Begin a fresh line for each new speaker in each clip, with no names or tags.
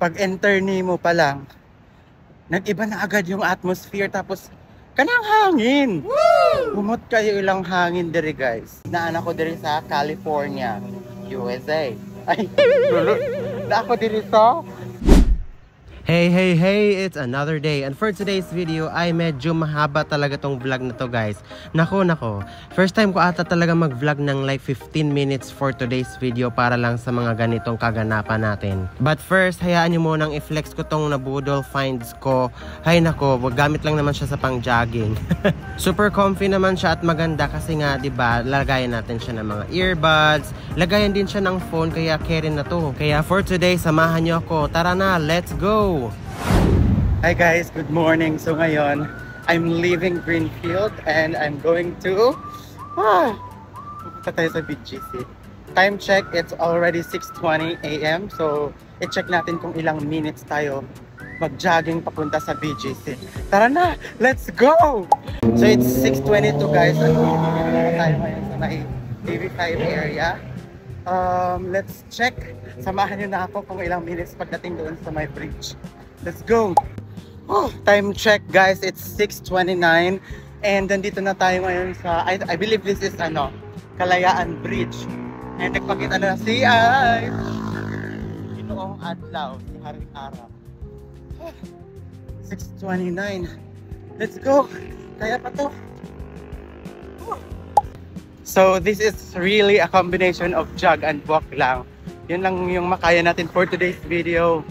pag enter mo pa lang, nag-iba na agad yung atmosphere, tapos kanang hangin. Humot kayo ilang hangin diri guys. Naan ako diri sa California, USA. Ay, na ako diri sa Hey, it's another day. And for today's video ay medyo mahaba talaga tong vlog na to guys. Nako. First time ko ata talaga mag-vlog ng like 15 minutes for today's video para lang sa mga ganitong kaganapan natin. But first, hayaan nyo munang i-flex ko tong nabudol finds ko. Hay nako, gamit lang naman siya sa pang-jogging. Super comfy naman siya at maganda kasi nga 'di ba, lagayan natin siya ng mga earbuds, lagayan din siya ng phone, kaya carry na to. Kaya for today, samahan nyo ako. Tara na, let's go! Hi guys, good morning. So ngayon, I'm leaving Greenfield and I'm going to pupunta tayo sa BGC. Time check, it's already 6:20 AM. So i-check natin kung ilang minutes tayo mag-jogging papunta sa BGC. Tara na, let's go! So it's 6:22 guys. Tayo ngayon sa may TV5 area. Let's check. Samahan nyo na ako kung ilang minutes pagdating doon sa my bridge. Let's go! Time check guys, it's 6:29 and nandito na tayo ngayon sa, I believe this is Kalayaan Bridge. And nagpakita na si Inoong Adlaw, si Haring Araw. 6:29. Let's go! Kaya pa to. So this is really a combination of jog and walk lang. Yun lang yung makaya natin for today's video.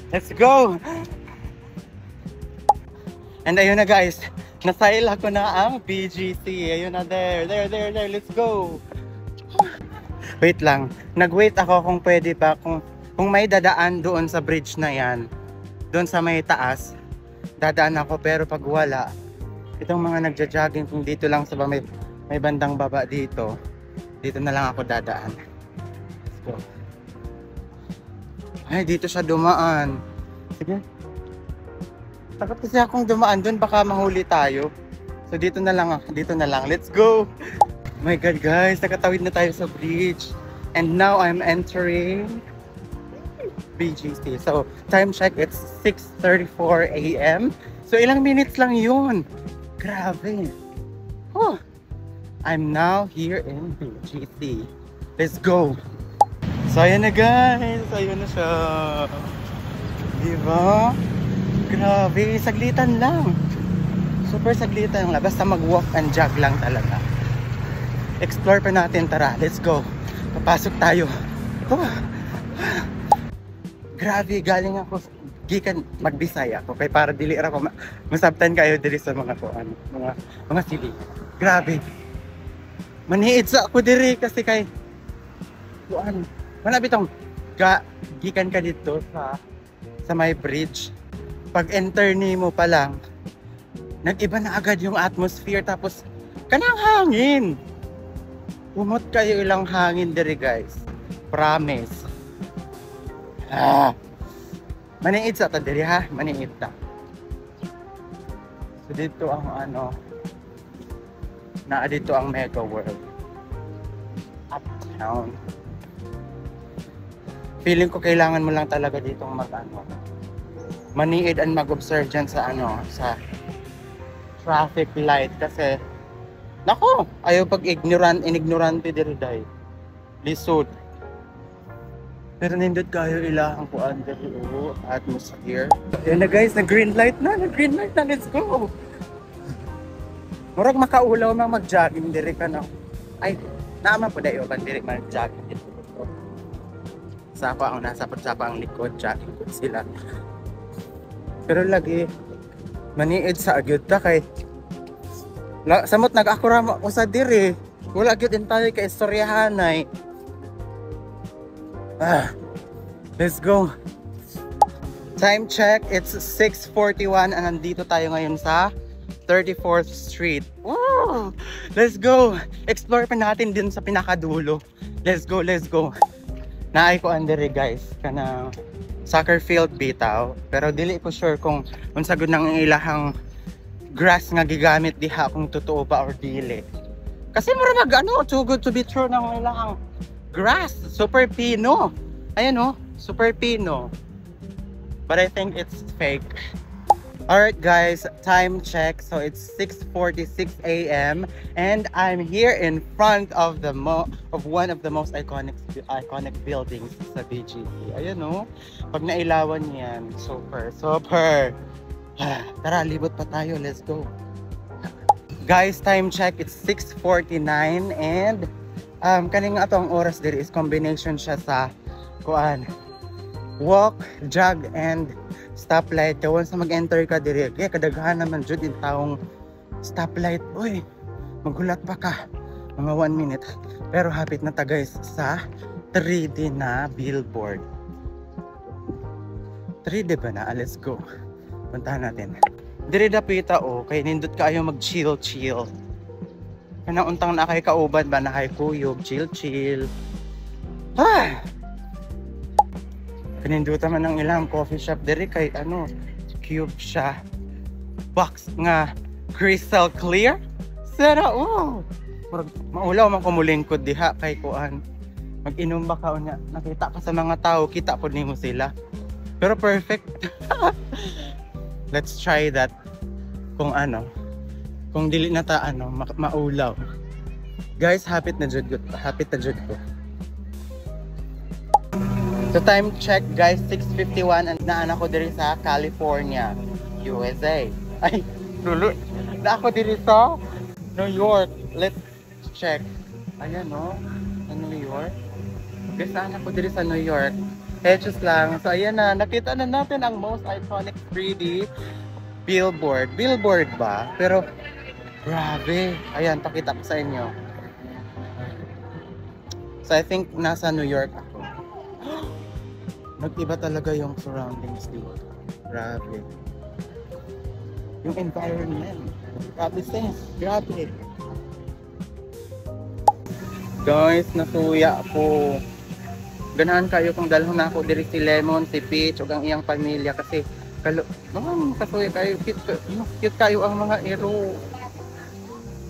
Let's go! And ayun na guys, nasail ako na ang BGC. Ayun na, there, let's go! Wait lang, nag-wait ako kung pwede pa, kung may dadaan doon sa bridge na yan, doon sa may taas, dadaan ako, pero pag wala, itong mga nagja-jogging kung dito lang sa may bandang baba dito na lang ako dadaan. Let's go. Ay, dito siya dumaan. Sige. Takot kasi akong dumaan doon, baka mahuli tayo. So dito na lang. Let's go! Oh my God guys, nakatawid na tayo sa bridge. And now I'm entering BGC. So time check, it's 6:34 AM. So ilang minutes lang yun. Grabe. I'm now here in BGC. Let's go! So ayan na guys, ayun na siya. Diba? Grabe, saglitan lang. Super saglitan lang, basta mag-walk and jog lang talaga. Explore pa natin, tara, let's go. Papasok tayo. Grabe, galing ako, gikan magbisaya ako, kaya para dili ako masabtan kayo dili sa mga mga sili. Grabe. Maniid sa ako diri kasi kay wala bitong gikan ka dito sa may bridge. Pag enter mo pa lang, nag-iba na agad yung atmosphere, tapos kanang hangin. Humot kayo ilang hangin diri guys. Promise. Maniid sa ta diri ha, maniid ta. So dito ang dito ang Mega World Uptown. Feeling ko kailangan mo lang talaga ditong maniid and mag-observe dyan sa sa traffic light kasi nako, ayaw pag ignorante diri day. Lisod. Pero nindot kayo ilahang kuan diri atmosphere. Yan na guys, green light na, let's go. Murag makaulaw mag-jogging diri ka na. Ay, naman po dayo ban diri mag-jogging dito. Sapa ang ang likod, jogging po sila. Pero lagi maniid sa agyod ta kay samot nag-akura usa diri. Wala gyud tayo kay istoryahanay. Let's go. Time check, it's 6:41 and nandito tayo ngayon sa 34th Street. Woo! Let's go. Explore pa natin din sa pinakadulo. Let's go. Naay ko andere guys kana soccer field bitaw, pero dili ko sure kung unsa gud nang ilahang grass nga gigamit diha kung totoo ba or dili. Kasi mura too good to be true nang ilahang
grass. Super Pino. Ayan oh, Super Pino. But I think it's fake. Alright guys, time check. So it's 6:46 a.m. and I'm here in front of the one of the most iconic buildings sa BGC. Ayan oh. Pag nailawan yan, super. Tara, libot pa tayo. Let's go. Guys, time check. It's 6:49 and kaning atong oras diri is combination siya sa walk, jog, and stoplight. Kaya once na mag-enter ka diri, kaya kadaghan naman jud yung taong stoplight. Uy, magulat pa ka. Mga 1 minute. Pero hapit na ta guys sa 3D na billboard. 3D ba na? Let's go. Puntahan natin. Diri dapita o, kay nindot kayo mag-chill. Kanang untang na kay kauban ba na kay kuyog, chill. Pininduta man ng ilang coffee shop diri kay cube siya. Box nga crystal clear. Sara maulaw man ko mulingkod diha kay mag-inom ba ka unya. Nakita ka sa mga tao, kita pod nimo sila. Pero perfect. Let's try that. Kung dili na ta maulaw. Guys, hapit na jud ko. So time check guys, 6:51 and naan ako diri sa California, USA. Ay, lulu. Na ako diri sa New York. Let's check. Ayan no, sa New York. Guys, naan ako diri sa New York. Just lang. So ayan na, nakita na natin ang most iconic 3D billboard. Billboard ba? Pero grabe. Ayan, pakita ko sa inyo. So I think nasa New York ako. Nag-iba talaga yung surroundings dito. Grabe. Yung environment. Grabe sis. Grabe. Guys, nasuya po. Ganahan kayo kung dalhon na ako diri si Lemon, si Peach, o ang iyang pamilya kasi kasuya kayo. Cute kayo ang mga ero.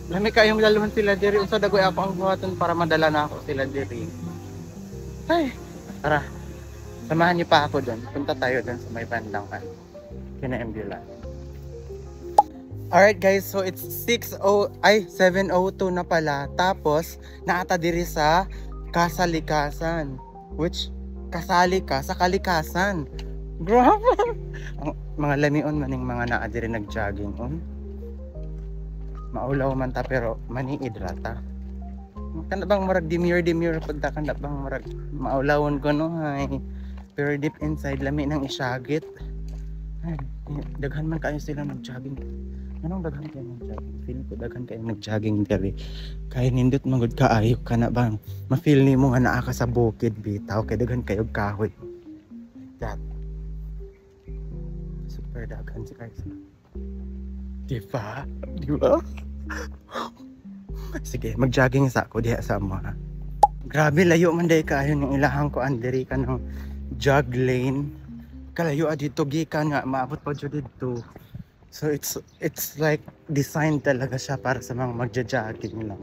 Lami kayong dalhon sila diri. Unsa dagoy ako ang buhaton para madala na ako sila diri. Ay, tara. Samahan niyo pa ako doon. Punta tayo doon sa may bandang kina ambulance. Alright guys, so it's 7:02 na pala. Tapos, naata diri sa Kasalikasan. Which, kasali ka sa kalikasan. Grabe! Mga lamion maning mga naa diri nag-jogging. Maulaw man ta pero mani-hidrata. Kana bang murag demure pagda kana bang murag maulawon ko no hay. Pero deep inside, lami nang isyagit. Ay, daghan man kayo sila nag-jogging. Anong daghan kayo nag-jogging? Feeling ko daghan kayo nag-jogging diri. Kaya nindot magud kaayo ka na bang ma-feel nimo nga naa ka sa bukid bitaw kay daghan kayo kahoy. That. Super daghan si Carson. Diba? Sige, mag-jogging sa ako diha sa mo ha. Grabe layo man day kaayo ng ilahang ko andiri ka ng jog lane. Kalayo dito gikan nga maabot pa jud dito. So it's like designed talaga siya para sa mga magja-jogging lang.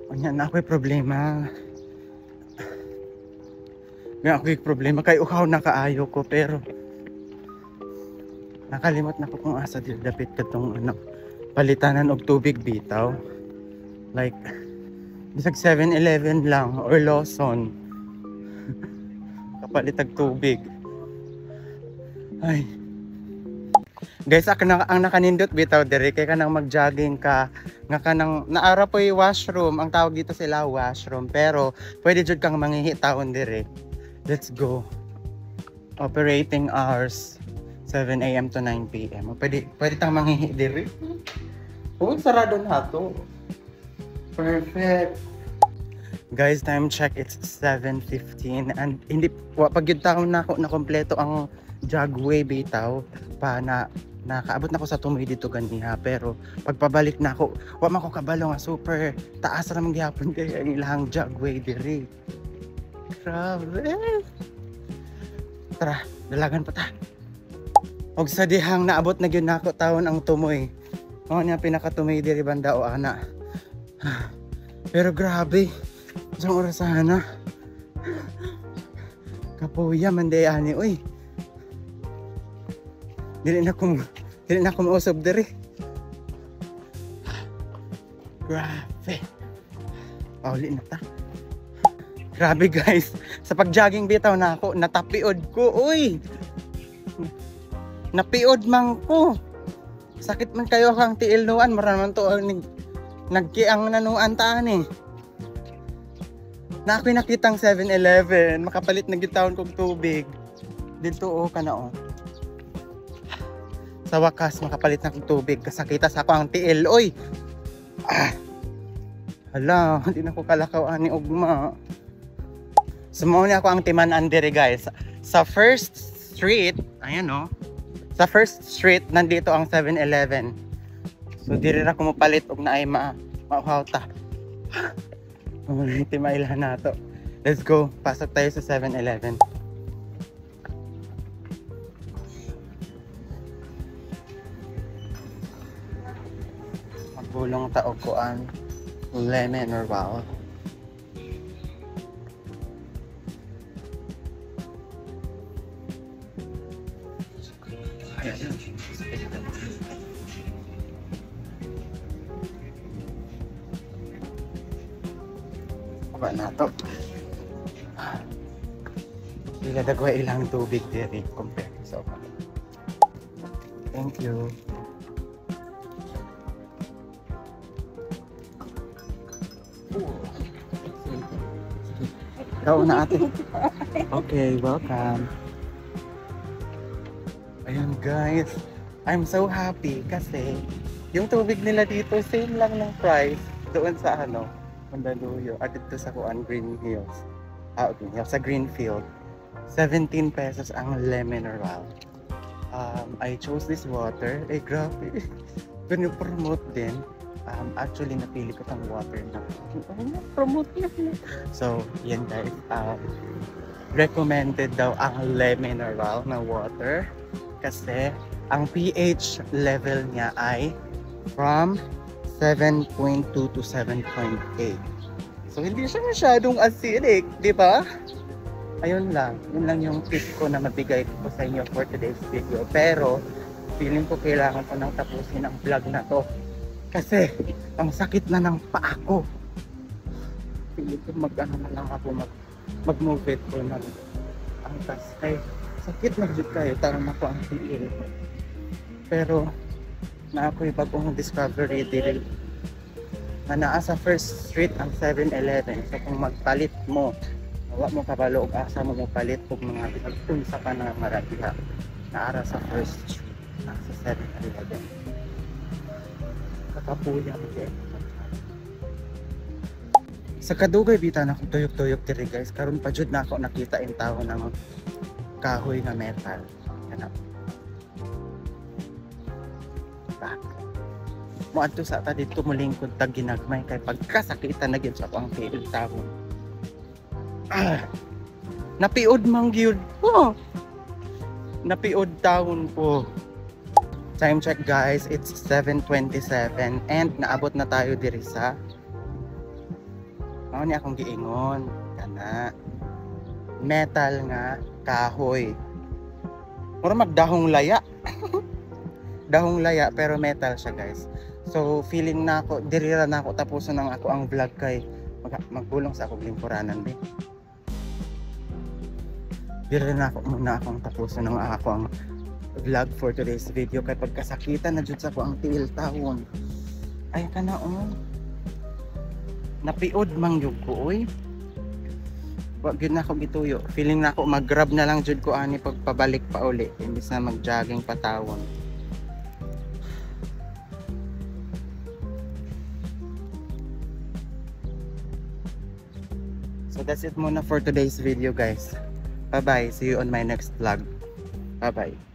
Unya na ako'y problema. Kay uhaw na kaayo ko pero nakalimot na ko kung asa dili dapit katong palitanan og tubig bitaw. Like bisag 7-Eleven lang or Lawson. Kapalitag tubig. Ay. Guys, ang nakanindot bitaw diri kay kanang mag-jogging ka nga kanang naara po yung washroom. Ang tawag dito sila washroom pero pwede jud kang manghihi taon diri. Let's go. Operating hours 7 AM to 9 PM. Pwede tang manghihi diri. Sarado na to. Perfect. Guys, time check, it's 7:15 and hindi pag yun taon na ako na kompleto ang jogway bitaw pa nakaabot na ako sa tumoy dito ganiha pero pagpabalik na ako wa man ko kabalo nga super taas ra man gihapon kay ang ilang jogway diri. Grabe. Tara, dalagan pa ta. Og sa dihang naabot na gyud nako taon ang tumoy. Mao niya pinakatumoy diri banda o ana. Pero grabe. Isang orasahan na. Napuya man day ani uy. Dili na ko mausob diri. Grabe. Pauli na ta. Grabe guys. Sa pag-jogging bitaw na ako, natapiod ko. Uy! Napiod man ko. Sakit man kayo kang tiil nuan. Maraman to nagkiang nanuan taan eh. Na ako'y nakitang 7-Eleven. Makapalit na gitawon kong tubig. Dito o ka na o. Sa wakas, makapalit na kong tubig. Kasakita sa ako ang tiil. Uy! Hala, hindi na ko kalakaw ani ugma. Sumuni ako ang timan-an diri guys. Sa first street, ayan o. Sa first street, nandito ang 7-Eleven. So, diri na ko mapalit og na ay mauhaw ta. Timailan na to. Let's go. Pasok tayo sa 7-Eleven. Magbulong taog ko ang lemon or wow. Ba na to. Bila dagwa ilang tubig diri compare sa so, thank you. Ikaw na ate. Okay, welcome. Ayan guys, I'm so happy kasi yung tubig nila dito same lang ng price doon sa ano, Mandaluyong at dito sa Kuan Green Hills. Green Hills, sa Greenfield. 17 pesos ang lemon mineral. I chose this water. Eh grabe. Kung promote din. Actually napili ko tang water na promote na. So, yan guys. Recommended daw ang lemon mineral na water kasi ang pH level niya ay from 7.2 to 7.8. So hindi siya masyadong acidic, di ba? Ayun lang, yun lang yung tip ko na mabigay ko sa inyo for today's video. Pero feeling ko kailangan ko nang tapusin ang vlog na to kasi ang sakit na ng paa ko. Feeling ko mag-ano na lang ako, mag-move it ko na ang tas ay sakit na dito kayo, tarang ako ang tiil. Pero na ako'y bagong discovery diri na naa sa first street ang 7-Eleven. So kung magpalit mo, wala mo kabalo og asa mo palit og mga pinagtunsa ka na maratiha naara sa first street sa 7-Eleven. Kakapuya mo din. Sa kadugay bita na akong tuyok-tuyok diri guys. Karon pa jud na ako nakita in tao ng kahoy na metal. Yan mo adto sa ta dito mulingkod tag ginagmay kay pagkasakitan na gyud sa akong tiil tawon. Napiod man gyud. Oh. Napiod tawon po. Time check guys, it's 7:27 and naabot na tayo diri sa mao ni akong giingon kana metal nga kahoy. Mura magdahong laya. Dahong laya pero metal siya guys. So feeling na ako, dirira na ako tapuson ng ako ang vlog kay magbulong sa akong lingkuranan din. Dirira na ako muna akong tapuson ng ako ang vlog for today's video kay pagkasakitan na jud sa ako ang tiil tawon. Ay kana on. Napiod mang jud ko oy. Wag gyud na ako gituyo. Feeling na ako mag-grab na lang jud ko ani pagpabalik pa uli imbis na mag-jogging patawon. So that's it muna for today's video guys. Bye bye. See you on my next vlog. Bye bye.